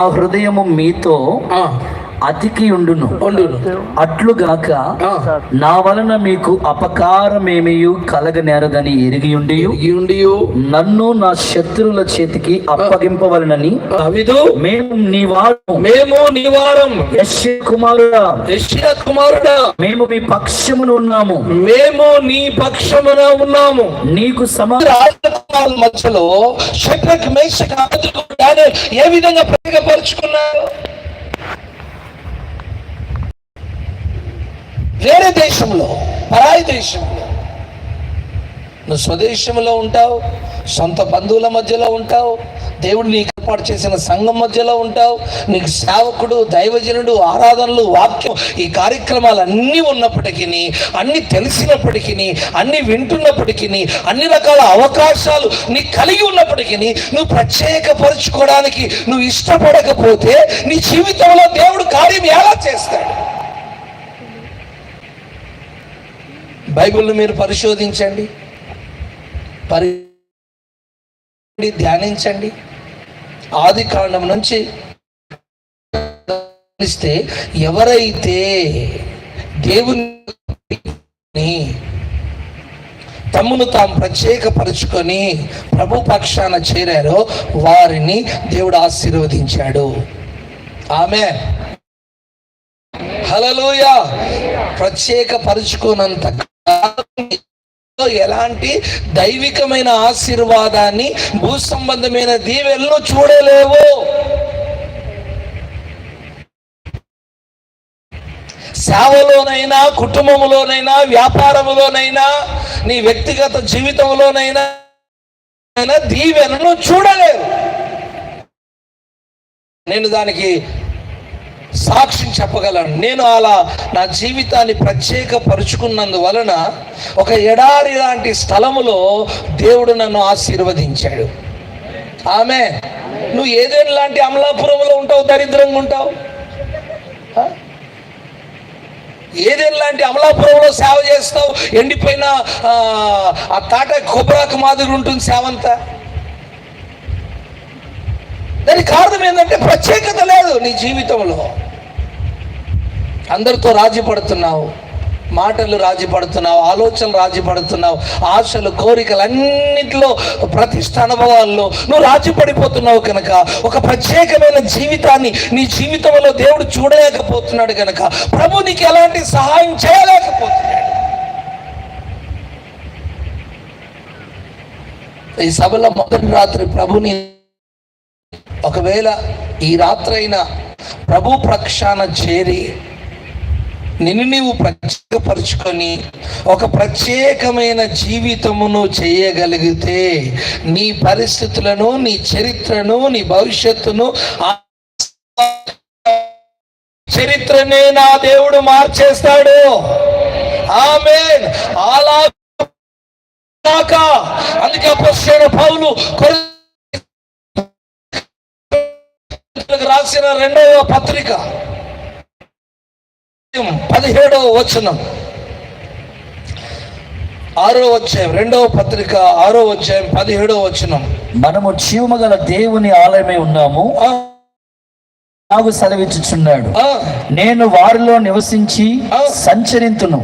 ఆ హృదయము మీతో అతికి ఉండును. అట్లుగాక నా వలన మీకు అపకారమేమియు కలగనేరదని ఎరిగి ఉండి నన్ను నా శత్రువుల చేతికి అప్పగింపవలనని మేము నీ వారం యెషయా కుమారుడా మేము మీ పక్షమున ఉన్నాము. నీకు సమాధాన మధ్యలో షడ్రక్ మేషక్ అబేద్నెగో దానియేలు ఏ విధంగా ప్రత్యేకపరుచుకున్నారు? వేరే దేశంలో, పరాయి దేశంలో. నువ్వు స్వదేశంలో ఉంటావు, సొంత బంధువుల మధ్యలో ఉంటావు, దేవుడు నీకు ఏర్పాటు చేసిన సంఘం మధ్యలో ఉంటావు, నీకు సేవకుడు, దైవజనుడు, ఆరాధనలు, వాక్యం, ఈ కార్యక్రమాలు అన్నీ ఉన్నప్పటికీ, అన్నీ తెలిసినప్పటికీ, అన్నీ వింటున్నప్పటికీ, అన్ని రకాల అవకాశాలు నీకు కలిగి ఉన్నప్పటికీ నువ్వు ప్రత్యేకపరుచుకోవడానికి నువ్వు ఇష్టపడకపోతే నీ జీవితంలో దేవుడు కార్యం ఎలా చేస్తాడు? బైబిల్ని మీరు పరిశోధించండి, ధ్యానించండి. ఆది కాండం నుంచి ఎవరైతే దేవుని తమ్మును తాము ప్రత్యేకపరుచుకొని ప్రభు పక్షాన చేరారో వారిని దేవుడు ఆశీర్వదించాడు. ఆమేన్, హల్లెలూయా. ప్రత్యేకపరుచుకోనంత ఎలాంటి దైవికమైన ఆశీర్వాదాన్ని, భూ సంబంధమైన దీవెనలను చూడలేవు. సేవలోనైనా, కుటుంబంలోనైనా, వ్యాపారంలోనైనా, నీ వ్యక్తిగత జీవితంలోనైనా దీవెనను చూడలేవు. నేను దానికి సాక్ష్యం చెప్పగలను. నేను అలా నా జీవితాన్ని ప్రత్యేకపరుచుకున్నందువలన ఒక ఎడారి లాంటి స్థలములో దేవుడు నన్ను ఆశీర్వదించాడు. ఆమేన్. నువ్వు ఏదైనా లాంటి అమలాపురంలో ఉంటావు, దరిద్రంగా ఉంటావు. ఏదైనా లాంటి అమలాపురంలో సేవ చేస్తావు, ఎండిపోయిన ఆ తాట కొబ్బరాకు మాదిరి ఉంటుంది సేవంతా. దానికి కారణం ఏంటంటే ప్రత్యేకత లేదు నీ జీవితంలో. అందరితో రాజీ పడుతున్నావు, మాటలు రాజీ పడుతున్నావు, ఆలోచనలు రాజీ పడుతున్నావు, ఆశలు, కోరికలు అన్నింటిలో, ప్రతిష్ట అనుభవాల్లో నువ్వు రాజీ పడిపోతున్నావు. కనుక ఒక ప్రత్యేకమైన జీవితాన్ని నీ జీవితంలో దేవుడు చూడలేకపోతున్నాడు. కనుక ప్రభు నీకు ఎలాంటి సహాయం చేయలేకపోతున్నాడు. ఈ సభలో మొదటి రాత్రి ప్రభుని, ఒకవేళ ఈ రాత్రైనా ప్రభు పక్షాన చేరి నిన్ను నీవు ప్రత్యేకపరుచుకొని ఒక ప్రత్యేకమైన జీవితమును చేయగలిగితే నీ పరిస్థితులను, నీ చరిత్రను, నీ భవిష్యత్తును, చరిత్రనే నా దేవుడు మార్చేస్తాడు. ఆమేన్. అందుకే అపొస్తలుడైన పౌలు రాసిన 2వ పత్రిక 17వ వచనం, 6వ అధ్యాయం, 2వ పత్రిక 6వ అధ్యాయం 17వ వచనం, మనము జీవము గల దేవుని ఆలయమై ఉన్నాము నాకు సెలవిచ్చుచున్నాడు. నేను వారిలో నివసించి సంచరింతును,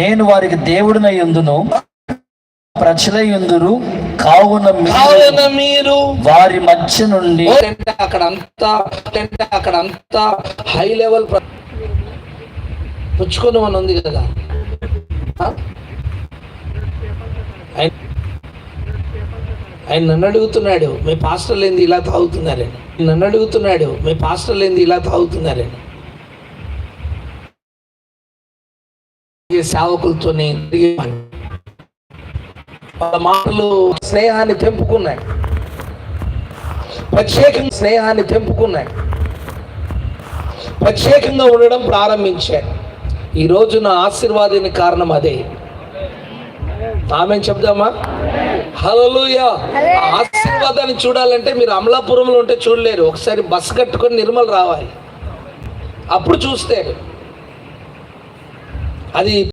నేను వారికి దేవుడినై యుందును, ప్రజలై యుందురు. కావున మీరు వారి మధ్య నుండి అక్కడంతా హై లెవెల్ పుచ్చుకొని అని ఉంది కదా. ఆయన నన్ను అడుగుతున్నాడు, మీ పాస్టర్లు ఏంది ఇలా తాగుతున్నారని. సేవకులతోనే వాళ్ళ మాటలు స్నేహాన్ని తెంపుకున్నాడు, ప్రత్యేకంగా ఉండడం ప్రారంభించాడు. ఈ రోజు నా ఆశీర్వాదానికి కారణం అదే. ఆమేన్ చెప్దామా? హల్లెలూయా. ఆశీర్వాదాన్ని చూడాలంటే మీరు అమలాపురంలో ఉంటే చూడలేరు. ఒకసారి బస్సు కట్టుకొని నిర్మల్ రావాలి, అప్పుడు చూస్తే అది